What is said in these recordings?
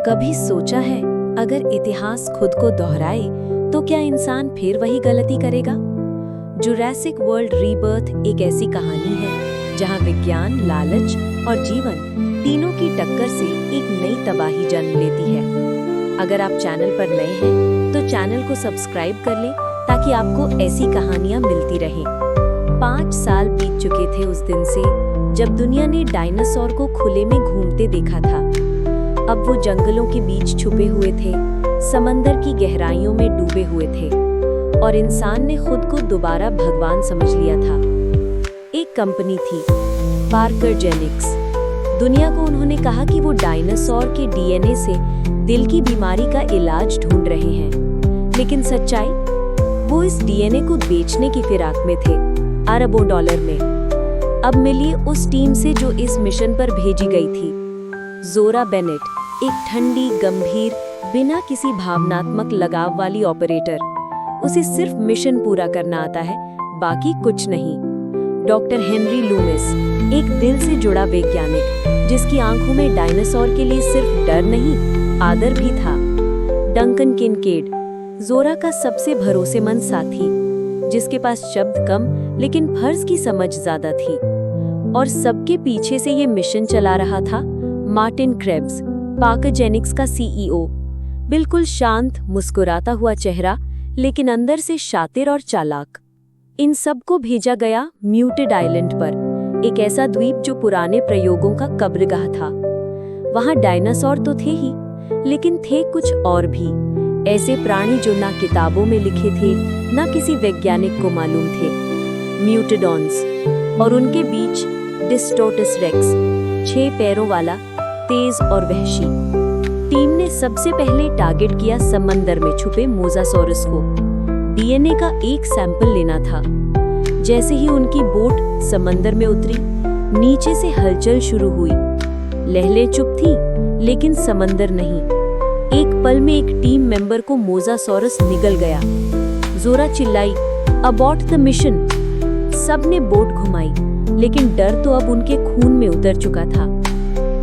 कभी सोचा है अगर इतिहास खुद को दोहराए तो क्या इंसान फिर वही गलती करेगा? जुरासिक वर्ल्ड रीबर्थ एक ऐसी कहानी है जहां विज्ञान, लालच और जीवन तीनों की टक्कर से एक नई तबाही जन्म लेती है। अगर आप चैनल पर नए हैं तो चैनल को सब्सक्राइब कर लें ताकि आपको ऐसी कहानियां मिलती रहें। 5 साल बीत चुके थे उस दिन से जब दुनिया ने डायनासोर को खुले में घूमते देखा था। अब वो जंगलों के बीच छुपे हुए थे, समंदर की गहराइयों में डूबे हुए थे और इंसान ने खुद को दोबारा भगवान समझ लिया था। एक कंपनी थी, पार्कर जेनेटिक्स। दुनिया को उन्होंने कहा कि वो डायनासोर के डीएनए से दिल की बीमारी का इलाज ढूंढ रहे हैं, लेकिन सच्चाई, वो इस डीएनए को बेचने की फिराक में थे, अरबों डॉलर में। अब मिलिए उस टीम से जो इस मिशन पर भेजी गई थी। ज़ोरा बेनेट, एक ठंडी, गंभीर, बिना किसी भावनात्मक लगाव वाली ऑपरेटर। उसे सिर्फ मिशन पूरा करना आता है, बाकी कुछ नहीं। डॉक्टर हेनरी लूमिस, एक दिल से जुड़ा वैज्ञानिक जिसकी आंखों में डायनासोर के लिए सिर्फ डर नहीं, आदर भी था। डंकन किनकेड, ज़ोरा का सबसे भरोसेमंद साथी, जिसके पास शब्द कम लेकिन फर्ज की समझ ज्यादा थी। और सबके पीछे से ये मिशन चला रहा था मार्टिन क्रेब्स, पार्कर जेनेटिक्स का सीईओ। बिल्कुल शांत, मुस्कुराता हुआ चेहरा, लेकिन अंदर से शातिर और चालाक। इन सबको भेजा गया म्यूटेड आइलैंड पर, एक ऐसा द्वीप जो पुराने प्रयोगों का कब्रगाह था। वहां डायनासोर तो थे ही, लेकिन थे कुछ और भी, ऐसे प्राणी जो ना किताबों में लिखे थे, ना किसी वैज्ञानिक को मालूम थे। म्यूटेडॉन्स, और उनके बीच डिस्टोटस रेक्स, 6 पैरों वाला, तेज और वहशी। टीम ने सबसे पहले टारगेट किया समंदर में छुपे मोसासॉरस को। डीएनए का एक सैंपल लेना था। जैसे ही उनकी बोट समंदर में उतरी, नीचे से हलचल शुरू हुई। लहरें चुप थी, लेकिन समंदर नहीं। एक पल में एक टीम मेंबर को मोसासॉरस निगल गया। ज़ोरा चिल्लाई, अबॉर्ट द मिशन। सबने बोट घुमाई, लेकिन डर तो अब उनके खून में उतर चुका था।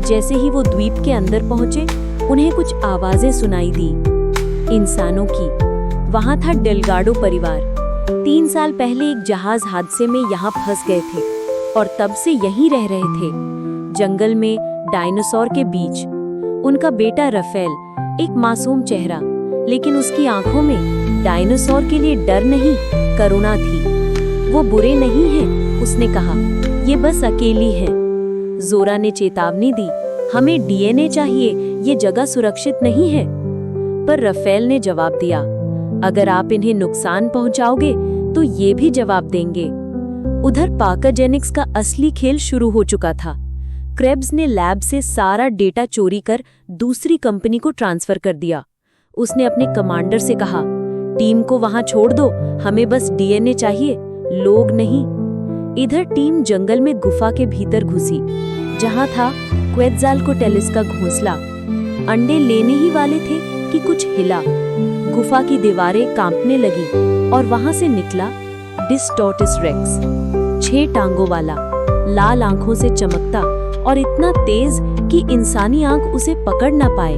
जैसे ही वो द्वीप के अंदर पहुंचे, उन्हें कुछ आवाजें सुनाई दी, इंसानों की। वहां था डेलगाडो परिवार। 3 साल पहले एक जहाज हादसे में यहाँ फंस गए थे और तब से यहीं रह रहे थे, जंगल में, डायनासोर के बीच। उनका बेटा रफेल, एक मासूम चेहरा, लेकिन उसकी आंखों में डायनासोर के लिए डर नहीं, करुणा थी। वो बुरे नहीं हैं, उसने कहा, ये बस अकेली हैं। ज़ोरा ने चेतावनी दी, हमें डीएनए चाहिए, ये जगह सुरक्षित नहीं है। पर रफेल ने जवाब दिया, अगर आप इन्हें नुकसान पहुंचाओगे तो ये भी जवाब देंगे। उधर पार्कर जेनेटिक्स का असली खेल शुरू हो चुका था। क्रेब्स ने लैब से सारा डेटा चोरी कर दूसरी कंपनी को ट्रांसफर कर दिया। उसने अपने कमांडर से कहा, टीम को वहां छोड़ दो, हमें बस डीएनए चाहिए, लोग नहीं। इधर टीम जंगल में गुफा के भीतर घुसी, जहां था क्वेट्ज़ालकोटेलिस का घोंसला। अंडे लेने ही वाले थे कि कुछ हिला। गुफा की दीवारें कांपने लगी और वहां से निकला डिस्टोटस रेक्स, 6 टांगों वाला, लाल आंखों से चमकता और इतना तेज कि इंसानी आंख उसे पकड़ न पाए।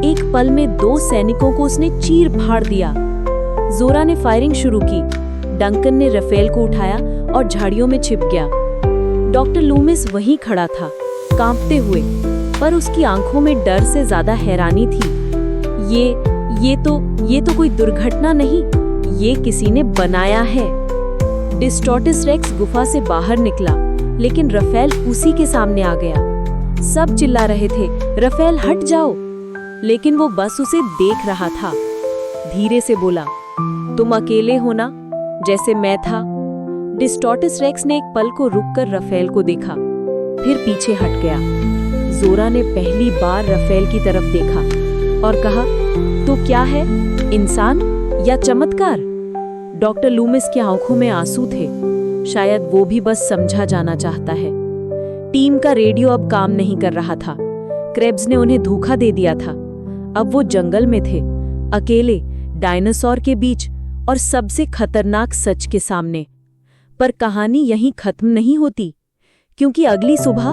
एक पल में 2 सैनिकों को उसने चीर फाड़ दिया। ज़ोरा ने फायरिंग शुरू की। डंकन ने रफेल को उठाया और झाड़ियों में छिप गया। डॉक्टर लूमिस वहीं खड़ा था, कांपते हुए, पर उसकी आंखों में डर से ज्यादा हैरानी थी। ये तो कोई दुर्घटना नहीं, ये किसी ने बनाया है। डिस्टोटस रेक्स गुफा से बाहर निकला, लेकिन रफेल उसी के सामने आ गया। सब चिल्ला रहे थे, रफेल हट जाओ, लेकिन वो बस उसे देख रहा था। धीरे से बोला, तुम अकेले हो ना, जैसे मैं था। डिस्टोटस रेक्स ने एक पल को रुककर रफेल को देखा, फिर पीछे हट गया। ज़ोरा ने पहली बार रफेल की तरफ देखा और कहा, तो क्या है, इंसान या चमत्कार? डॉक्टर लूमिस की आंखों में आंसू थे, शायद वो भी बस समझा जाना चाहता है। टीम का रेडियो अब काम नहीं कर रहा था। क्रेब्स ने उन्हें धोखा दे दिया था। अब वो जंगल में थे, अकेले, डायनासोर के बीच और सबसे खतरनाक सच के सामने। पर कहानी यहीं खत्म नहीं होती, क्योंकि अगली सुबह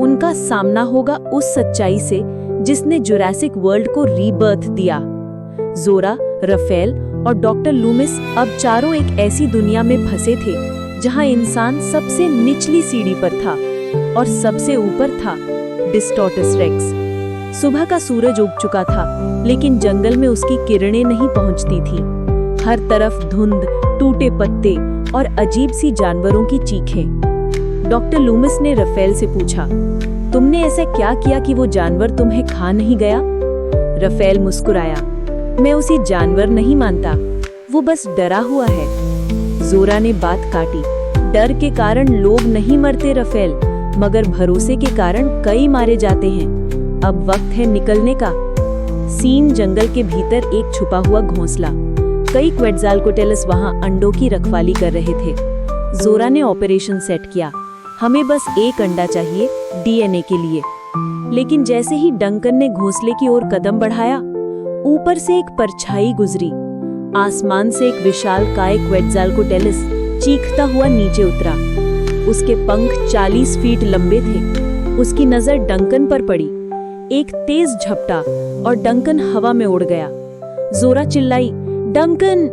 उनका सामना होगा उस सच्चाई से जिसने जुरासिक वर्ल्ड को रीबर्थ दिया। जोरा, राफेल और डॉक्टर लूमिस अब चारों एक ऐसी दुनिया में फंसे थे जहां इंसान सबसे निचली सीढ़ी पर था और सबसे ऊपर था डिस्टॉर्टस रेक्स। सुबह का सूरज उग चुका था, लेकिन जंगल में उसकी किरणें नहीं पहुंचती थी। हर तरफ धुंध, टूटे पत्ते और अजीब सी जानवरों की चीखें। डॉक्टर लूमिस ने राफेल से पूछा, तुमने ऐसा क्या किया कि वो जानवर तुम्हें खा नहीं गया? राफेल मुस्कुराया, मैं उसे जानवर नहीं मानता, वो बस डरा हुआ है। जोरा ने बात काटी, डर के कारण लोग नहीं मरते राफेल, मगर भरोसे के कारण कई मारे जाते हैं। अब वक्त है निकलने का। सीन जंगल के भीतर एक छुपा हुआ घोंसला। कई क्वेट्ज़ालकोटेलस वहां अंडों की रखवाली कर रहे थे। जोरा ने ऑपरेशन सेट किया, हमें बस एक अंडा चाहिए डीएनए के लिए। लेकिन जैसे ही डंकन ने घोंसले की ओर कदम बढ़ाया, ऊपर से एक परछाई गुजरी। आसमान से एक विशालकाय क्वेट्ज़ालकोटेलस चीखता हुआ नीचे उतरा। उसके पंख 40 फीट लंबे थे। उसकी नजर डंकन पर पड़ी। एक तेज झपटा और डंकन हवा में उड़ गया। जोरा चिल्लाई, डंकन!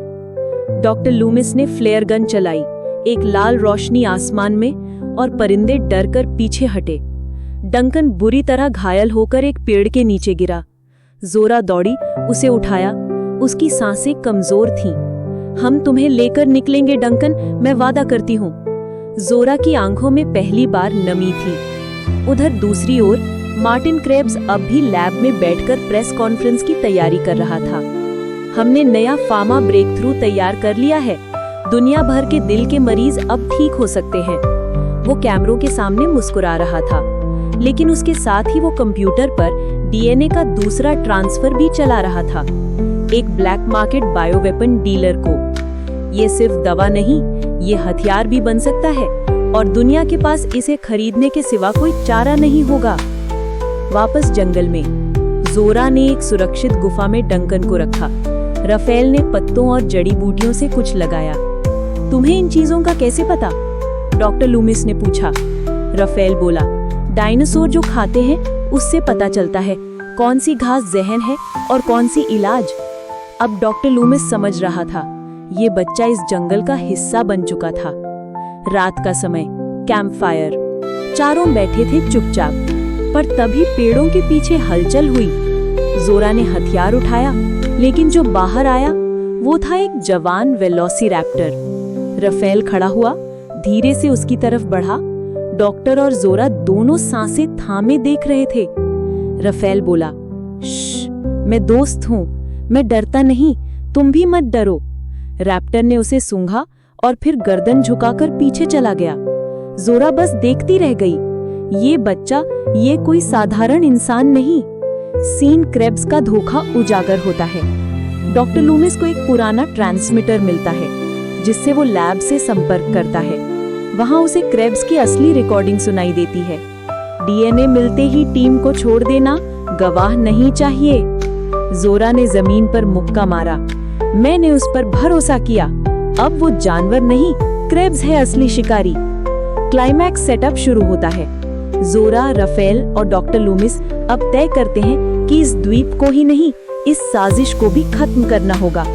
डॉक्टर लूमिस ने फ्लेयर गन चलाई। एक लाल रोशनी आसमान में और परिंदे डरकर पीछे हटे। डंकन बुरी तरह घायल होकर एक पेड़ के नीचे गिरा। जोरा दौड़ी, उसे उठाया। उसकी सांसें कमजोर थीं। हम तुम्हें लेकर निकलेंगे डंकन, मैं वादा करती हूँ। जोरा की आंखों में पहली बार नमी थी। उधर दूसरी ओर मार्टिन क्रेब्स अब भी लैब में बैठकर प्रेस कॉन्फ्रेंस की तैयारी कर रहा था। हमने नया फार्मा ब्रेक थ्रू तैयार कर लिया है। दुनिया भर के दिल के मरीज अब ठीक हो सकते हैं। वो कैमरों के सामने मुस्कुरा रहा था, लेकिन उसके साथ ही वो कंप्यूटर पर डीएनए का दूसरा ट्रांसफर भी चला रहा था, एक ब्लैक मार्केट बायोवेपन डीलर को। ये सिर्फ दवा नहीं, ये हथियार भी बन सकता है और दुनिया के पास इसे खरीदने के सिवा कोई चारा नहीं होगा। वापस जंगल में जोरा ने एक सुरक्षित गुफा में डंकन को रखा। राफेल ने पत्तों और जड़ी बूटियों से कुछ लगाया। तुम्हें इन चीजों का कैसे पता? डॉक्टर लूमिस ने पूछा। राफेल बोला, डायनासोर जो खाते हैं उससे पता चलता है कौन सी घास जहर है और कौन सी इलाज। अब डॉक्टर लूमिस समझ रहा था, ये बच्चा इस जंगल का हिस्सा बन चुका था। रात का समय, कैंप फायर। चारों बैठे थे चुपचाप, पर तभी पेड़ों के पीछे हलचल हुई। जोरा ने हथियार उठाया, लेकिन जो बाहर आया वो था एक जवान वेलोसिरैप्टर। राफेल खड़ा हुआ, धीरे से उसकी तरफ बढ़ा। डॉक्टर और जोरा दोनों सांसें थामे देख रहे थे। राफेल बोला, श्श, मैं दोस्त हूँ, मैं डरता नहीं, तुम भी मत डरो। रैप्टर ने उसे सूंघा और फिर गर्दन झुकाकर पीछे चला गया। जोरा बस देखती रह गई। ये बच्चा, ये कोई साधारण इंसान नहीं। सीन क्रेब्स का धोखा उजागर होता है। डॉक्टर लूमिस को एक पुराना ट्रांसमीटर मिलता है, जिससे वो लैब से संपर्क करता है। वहां उसे क्रेब्स की असली रिकॉर्डिंग सुनाई देती है। डीएनए मिलते ही टीम को छोड़ देना, गवाह नहीं चाहिए। जोरा ने जमीन पर मुक्का मारा। मैंने उस पर भरोसा किया। अब वो जानवर नहीं, क्रेब्स है असली शिकारी। क्लाइमैक्स सेटअप शुरू होता है। जोरा, राफेल और डॉक्टर लूमिस अब तय करते हैं कि इस द्वीप को ही नहीं, इस साजिश को भी खत्म करना होगा।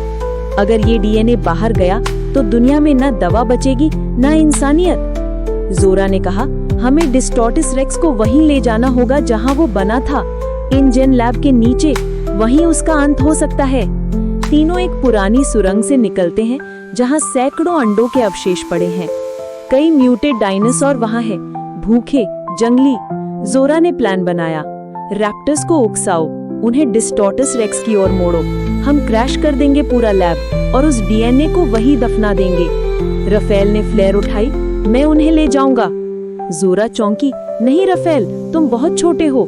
अगर ये डीएनए बाहर गया तो दुनिया में न दवा बचेगी न इंसानियत। जोरा ने कहा, हमें डिस्टॉर्टस रेक्स को वहीं ले जाना होगा जहां वो बना था, इनजेन लैब के नीचे। वहीं उसका अंत हो सकता है। तीनों एक पुरानी सुरंग से निकलते हैं जहां सैकड़ों अंडों के अवशेष पड़े हैं। कई म्यूटेड डायनासोर वहां हैं, भूखे, जंगली। जोरा ने प्लान बनाया, रैप्टर्स को उकसाओ, उन्हें डिस्टॉर्टस रेक्स की ओर मोड़ो। हम क्रैश कर देंगे पूरा लैब और उस डीएनए को वहीं दफना देंगे। राफेल ने फ्लेयर उठाई, मैं उन्हें ले जाऊंगा। जोरा चौंकी, नहीं राफेल, तुम बहुत छोटे हो।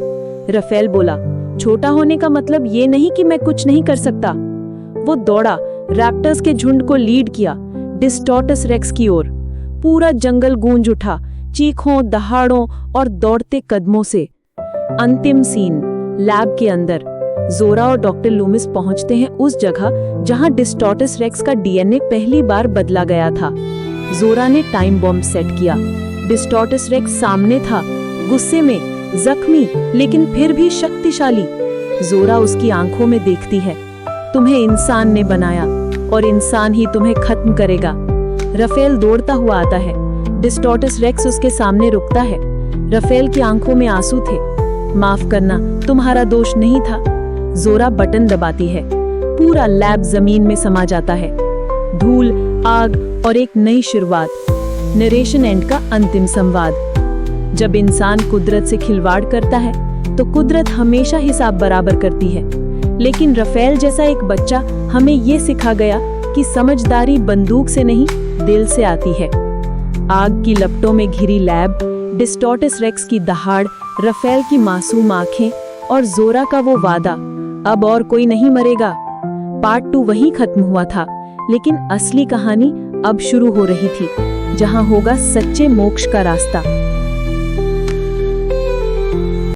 राफेल बोला, छोटा होने का मतलब ये नहीं कि मैं कुछ नहीं कर सकता। वो दौड़ा, रैप्टर्स के झुंड को लीड किया, डिस्टॉर्टस रेक्स की ओर। पूरा जंगल गूंज उठा, चीखों, दहाड़ों और दौड़ते कदमों से। अंतिम सीन, लैब के अंदर। जोरा और डॉक्टर लूमिस पहुंचते हैं उस जगह जहां डिस्टॉर्टस रेक्स का डीएनए पहली बार बदला गया था। जोरा ने टाइम बॉम्ब सेट किया। डिस्टॉर्टस रेक्स सामने था, गुस्से में, जख्मी लेकिन फिर भी शक्तिशाली। जोरा उसकी आंखों में देखती है, तुम्हें इंसान ने बनाया और इंसान ही तुम्हें खत्म करेगा। राफेल दौड़ता हुआ आता है। डिस्टोरटस रेक्स उसके सामने रुकता है। राफेल की आंखों में आंसू थे। माफ करना, तुम्हारा दोष नहीं था। जोरा बटन दबाती है। पूरा लैब जमीन में समा जाता है। धूल, आग और एक नई शुरुआत। नरेशन एंड का अंतिम संवाद। जब इंसान कुदरत से खिलवाड़ करता है तो कुदरत हमेशा हिसाब बराबर करती है। लेकिन राफेल जैसा एक बच्चा हमें ये सिखा गया कि समझदारी बंदूक से नहीं, दिल से आती है। आग की लपटों में घिरी लैब, डिस्टोरटस रेक्स की दहाड़, राफेल की मासूम आंखें और जोरा का वो वादा, अब और कोई नहीं मरेगा। पार्ट 2 वहीं खत्म हुआ था, लेकिन असली कहानी अब शुरू हो रही थी, जहां होगा सच्चे मोक्ष का रास्ता।